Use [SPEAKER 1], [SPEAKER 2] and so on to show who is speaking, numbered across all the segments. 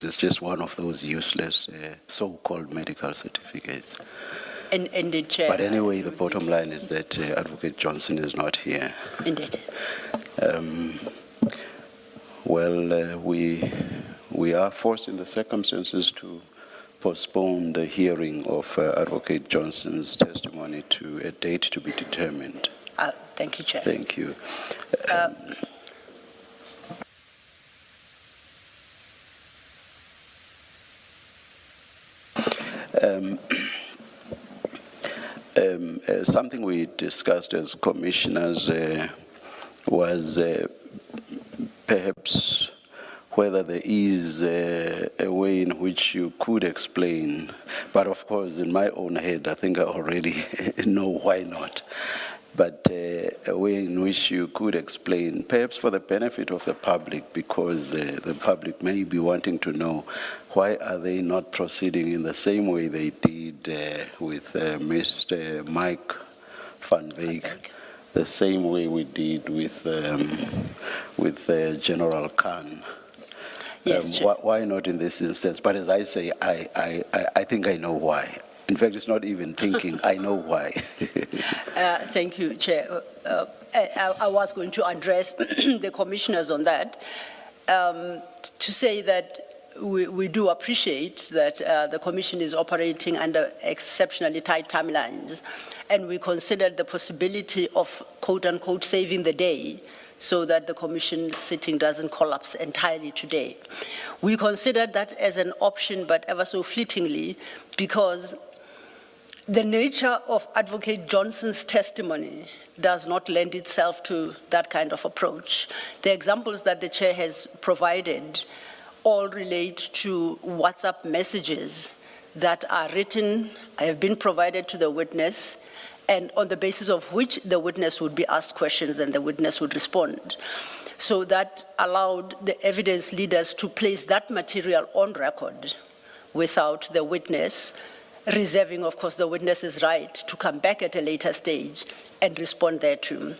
[SPEAKER 1] It's just one of those useless so-called medical certificates.
[SPEAKER 2] Indeed, Chair.
[SPEAKER 1] But anyway, the bottom line is that Advocate Johnson is not here.
[SPEAKER 2] Indeed.
[SPEAKER 1] We are forced in the circumstances to postpone the hearing of Advocate Johnson's testimony to a date to be determined.
[SPEAKER 2] Thank you, Chair.
[SPEAKER 1] Thank you. Something we discussed as commissioners was perhaps whether there is a way in which you could explain, but of course in my own head I think I already know why not, but a way in which you could explain, perhaps for the benefit of the public, because the public may be wanting to know why are they not proceeding in the same way they did with Mr. Mike van Wyk, the same way we did with General Khan.
[SPEAKER 2] Yes,
[SPEAKER 1] why not in this instance? But as I say, I think I know why. In fact, it's not even thinking, I know why.
[SPEAKER 2] Thank you, Chair. I was going to address the commissioners on that, to say that we do appreciate that the Commission is operating under exceptionally tight timelines, and we considered the possibility of, quote-unquote, saving the day so that the Commission sitting doesn't collapse entirely today. We considered that as an option, but ever so fleetingly, because the nature of Advocate Johnson's testimony does not lend itself to that kind of approach. The examples that the Chair has provided all relate to WhatsApp messages that are written, have been provided to the witness, and on the basis of which the witness would be asked questions and the witness would respond. So that allowed the evidence leaders to place that material on record without the witness, reserving, of course, the witness's right to come back at a later stage and respond thereto.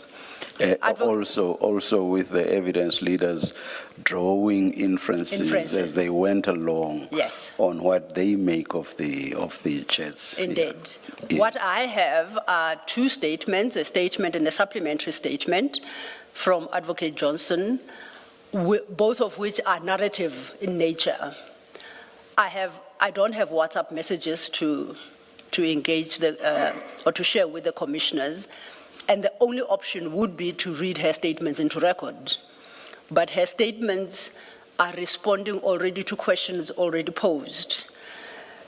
[SPEAKER 1] Also with the evidence leaders drawing inferences as they went along,
[SPEAKER 2] yes,
[SPEAKER 1] on what they make of the chats.
[SPEAKER 2] Indeed.
[SPEAKER 1] Yeah.
[SPEAKER 2] What I have are two statements, a statement and a supplementary statement from Advocate Johnson, both of which are narrative in nature. I don't have WhatsApp messages to engage or to share with the commissioners, and the only option would be to read her statements into record. But her statements are responding already to questions already posed.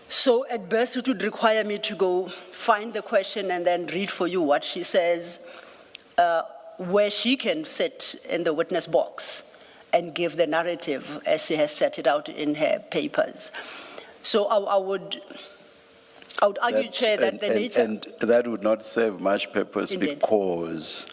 [SPEAKER 2] So at best it would require me to go find the question and then read for you what she says, where she can sit in the witness box and give the narrative as she has set it out in her papers. So I would argue, Chair, that the nature...
[SPEAKER 1] And that would not serve much purpose. Indeed. Because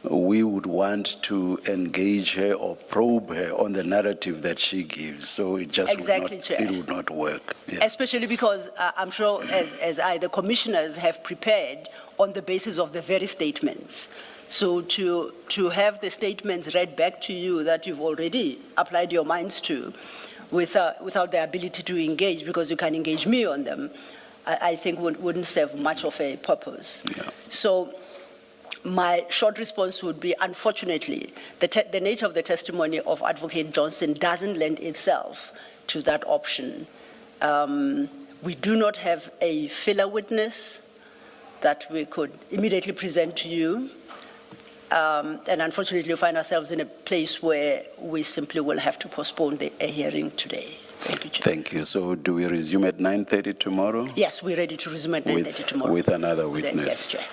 [SPEAKER 1] we would want to engage her or probe her on the narrative that she gives. So it just would not work. Yeah.
[SPEAKER 2] Especially because I'm sure as the commissioners have prepared on the basis of the very statements. So to have the statements read back to you that you've already applied your minds to without the ability to engage, because you can engage me on them, I think wouldn't serve much of a purpose.
[SPEAKER 1] Yeah.
[SPEAKER 2] So my short response would be, unfortunately, the nature of the testimony of Advocate Johnson doesn't lend itself to that option. We do not have a filler witness that we could immediately present to you. And unfortunately, we find ourselves in a place where we simply will have to postpone a hearing today. Thank you, Chair.
[SPEAKER 1] Thank you. So do we resume at 9:30 tomorrow?
[SPEAKER 2] Yes, we're ready to resume at 9:30 tomorrow.
[SPEAKER 1] With another witness?
[SPEAKER 2] Yes, Chair.